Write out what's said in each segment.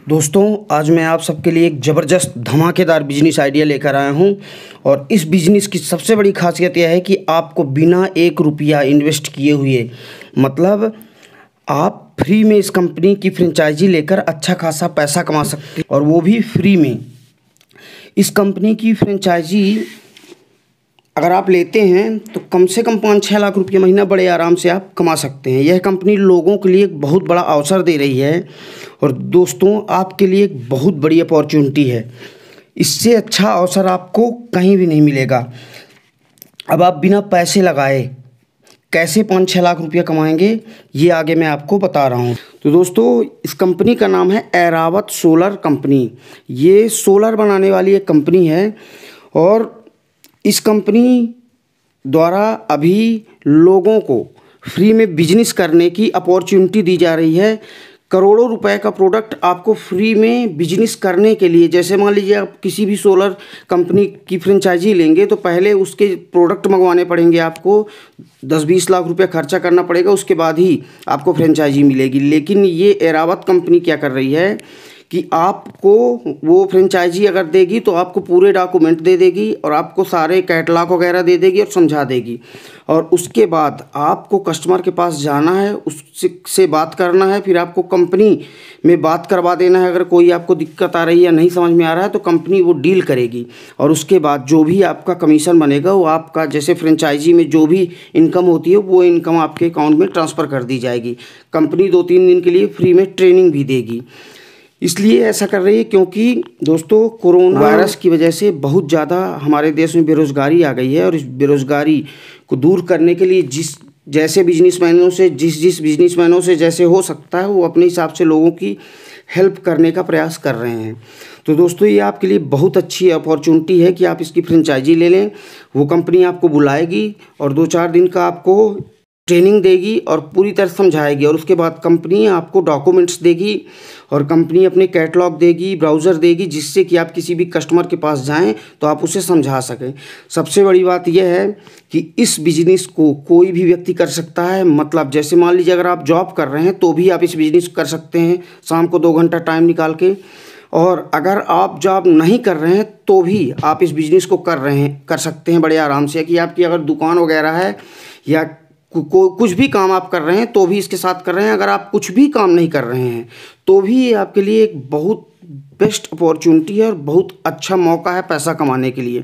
दोस्तों, आज मैं आप सबके लिए एक ज़बरदस्त धमाकेदार बिजनेस आइडिया लेकर आया हूं। और इस बिजनेस की सबसे बड़ी खासियत यह है कि आपको बिना 1 रुपया इन्वेस्ट किए हुए, मतलब आप फ्री में इस कंपनी की फ्रेंचाइजी लेकर अच्छा खासा पैसा कमा सकते हैं, और वो भी फ्री में। इस कंपनी की फ्रेंचाइजी अगर आप लेते हैं तो कम से कम 5-6 लाख रुपये महीना बड़े आराम से आप कमा सकते हैं। यह कंपनी लोगों के लिए एक बहुत बड़ा अवसर दे रही है, और दोस्तों आपके लिए एक बहुत बड़ी अपॉर्चुनिटी है। इससे अच्छा अवसर आपको कहीं भी नहीं मिलेगा। अब आप बिना पैसे लगाए कैसे 5-6 लाख रुपया कमाएंगे, ये आगे मैं आपको बता रहा हूँ। तो दोस्तों, इस कंपनी का नाम है ऐरावत सोलर कंपनी। ये सोलर बनाने वाली एक कंपनी है, और इस कंपनी द्वारा अभी लोगों को फ्री में बिजनेस करने की अपॉर्चुनिटी दी जा रही है। करोड़ों रुपए का प्रोडक्ट आपको फ्री में बिजनेस करने के लिए, जैसे मान लीजिए आप किसी भी सोलर कंपनी की फ्रेंचाइजी लेंगे तो पहले उसके प्रोडक्ट मंगवाने पड़ेंगे, आपको 10-20 लाख रुपए खर्चा करना पड़ेगा, उसके बाद ही आपको फ्रेंचाइजी मिलेगी। लेकिन ये ऐरावत कंपनी क्या कर रही है कि आपको वो फ्रेंचाइजी अगर देगी तो आपको पूरे डॉक्यूमेंट दे देगी, और आपको सारे कैटलॉग वगैरह दे देगी और समझा देगी। और उसके बाद आपको कस्टमर के पास जाना है, उससे बात करना है, फिर आपको कंपनी में बात करवा देना है। अगर कोई आपको दिक्कत आ रही है या नहीं समझ में आ रहा है तो कंपनी वो डील करेगी, और उसके बाद जो भी आपका कमीशन बनेगा वो आपका, जैसे फ्रेंचाइजी में जो भी इनकम होती है वो इनकम आपके अकाउंट में ट्रांसफ़र कर दी जाएगी। कंपनी 2-3 दिन के लिए फ्री में ट्रेनिंग भी देगी। इसलिए ऐसा कर रही है क्योंकि दोस्तों कोरोना वायरस की वजह से बहुत ज़्यादा हमारे देश में बेरोज़गारी आ गई है, और इस बेरोज़गारी को दूर करने के लिए जिस बिजनेसमैनों से जैसे हो सकता है वो अपने हिसाब से लोगों की हेल्प करने का प्रयास कर रहे हैं। तो दोस्तों, ये आपके लिए बहुत अच्छी अपॉर्चुनिटी है कि आप इसकी फ्रेंचाइजी ले लें। वो कंपनी आपको बुलाएगी और 2-4 दिन का आपको ट्रेनिंग देगी और पूरी तरह समझाएगी, और उसके बाद कंपनी आपको डॉक्यूमेंट्स देगी, और कंपनी अपने कैटलॉग देगी, ब्राउज़र देगी, जिससे कि आप किसी भी कस्टमर के पास जाएं तो आप उसे समझा सकें। सबसे बड़ी बात यह है कि इस बिज़नेस को कोई भी व्यक्ति कर सकता है। मतलब जैसे मान लीजिए अगर आप जॉब कर रहे हैं तो भी आप इस बिज़नेस कर सकते हैं शाम को 2 घंटा टाइम निकाल के, और अगर आप जॉब नहीं कर रहे हैं तो भी आप इस बिज़नेस को कर सकते हैं बड़े आराम से। कि आपकी अगर दुकान वगैरह है या कुछ भी काम आप कर रहे हैं तो भी इसके साथ कर रहे हैं। अगर आप कुछ भी काम नहीं कर रहे हैं तो भी ये आपके लिए एक बहुत बेस्ट अपॉर्चुनिटी है और बहुत अच्छा मौका है पैसा कमाने के लिए,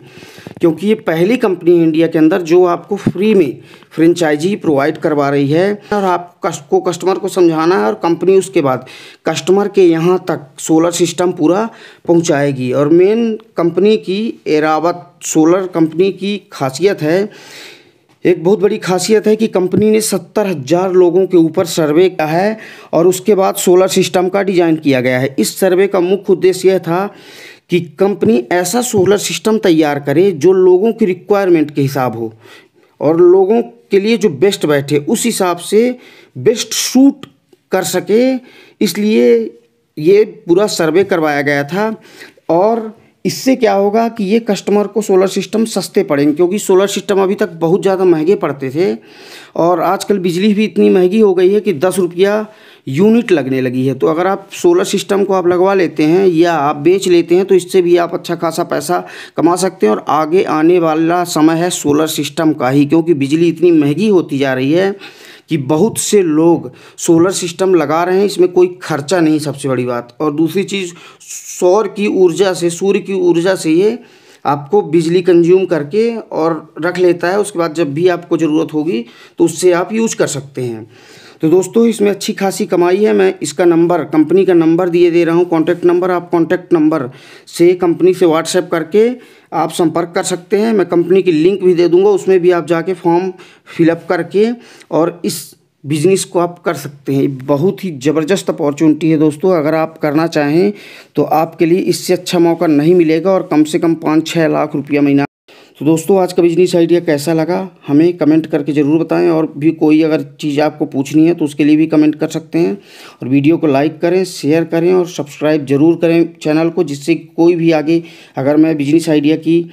क्योंकि ये पहली कंपनी है इंडिया के अंदर जो आपको फ्री में फ्रेंचाइजी प्रोवाइड करवा रही है। और आपको कस्टमर को समझाना है, और कंपनी उसके बाद कस्टमर के यहाँ तक सोलर सिस्टम पूरा पहुँचाएगी। और मेन कंपनी की ऐरावत सोलर कंपनी की खासियत है, एक बहुत बड़ी खासियत है कि कंपनी ने 70,000 लोगों के ऊपर सर्वे किया है, और उसके बाद सोलर सिस्टम का डिज़ाइन किया गया है। इस सर्वे का मुख्य उद्देश्य यह था कि कंपनी ऐसा सोलर सिस्टम तैयार करे जो लोगों की रिक्वायरमेंट के हिसाब हो, और लोगों के लिए जो बेस्ट बैठे उस हिसाब से बेस्ट सूट कर सके। इसलिए ये पूरा सर्वे करवाया गया था, और इससे क्या होगा कि ये कस्टमर को सोलर सिस्टम सस्ते पड़ेंगे, क्योंकि सोलर सिस्टम अभी तक बहुत ज़्यादा महंगे पड़ते थे, और आजकल बिजली भी इतनी महंगी हो गई है कि 10 रुपया यूनिट लगने लगी है। तो अगर आप सोलर सिस्टम को आप लगवा लेते हैं या आप बेच लेते हैं तो इससे भी आप अच्छा खासा पैसा कमा सकते हैं। और आगे आने वाला समय है सोलर सिस्टम का ही, क्योंकि बिजली इतनी महंगी होती जा रही है कि बहुत से लोग सोलर सिस्टम लगा रहे हैं। इसमें कोई खर्चा नहीं, सबसे बड़ी बात। और दूसरी चीज़, सूर्य की ऊर्जा से ये आपको बिजली कंज्यूम करके और रख लेता है। उसके बाद जब भी आपको ज़रूरत होगी तो उससे आप यूज कर सकते हैं। तो दोस्तों, इसमें अच्छी खासी कमाई है। मैं इसका नंबर, कंपनी का नंबर दे रहा हूँ, कॉन्टैक्ट नंबर। आप कॉन्टैक्ट नंबर से कंपनी से व्हाट्सएप करके आप संपर्क कर सकते हैं। मैं कंपनी की लिंक भी दे दूँगा, उसमें भी आप जाके फॉर्म फिलअप करके और इस बिज़नेस को आप कर सकते हैं। बहुत ही ज़बरदस्त अपॉर्चुनिटी है दोस्तों। अगर आप करना चाहें तो आपके लिए इससे अच्छा मौका नहीं मिलेगा, और कम से कम 5-6 लाख रुपया महीना। तो दोस्तों, आज का बिजनेस आइडिया कैसा लगा हमें कमेंट करके ज़रूर बताएं, और भी कोई अगर चीज़ आपको पूछनी है तो उसके लिए भी कमेंट कर सकते हैं। और वीडियो को लाइक करें, शेयर करें और सब्सक्राइब ज़रूर करें चैनल को, जिससे कोई भी आगे अगर मैं बिजनेस आइडिया की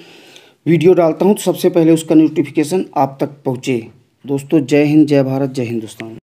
वीडियो डालता हूं तो सबसे पहले उसका नोटिफिकेशन आप तक पहुंचे। दोस्तों, जय हिंद, जय भारत, जय हिंदुस्तान।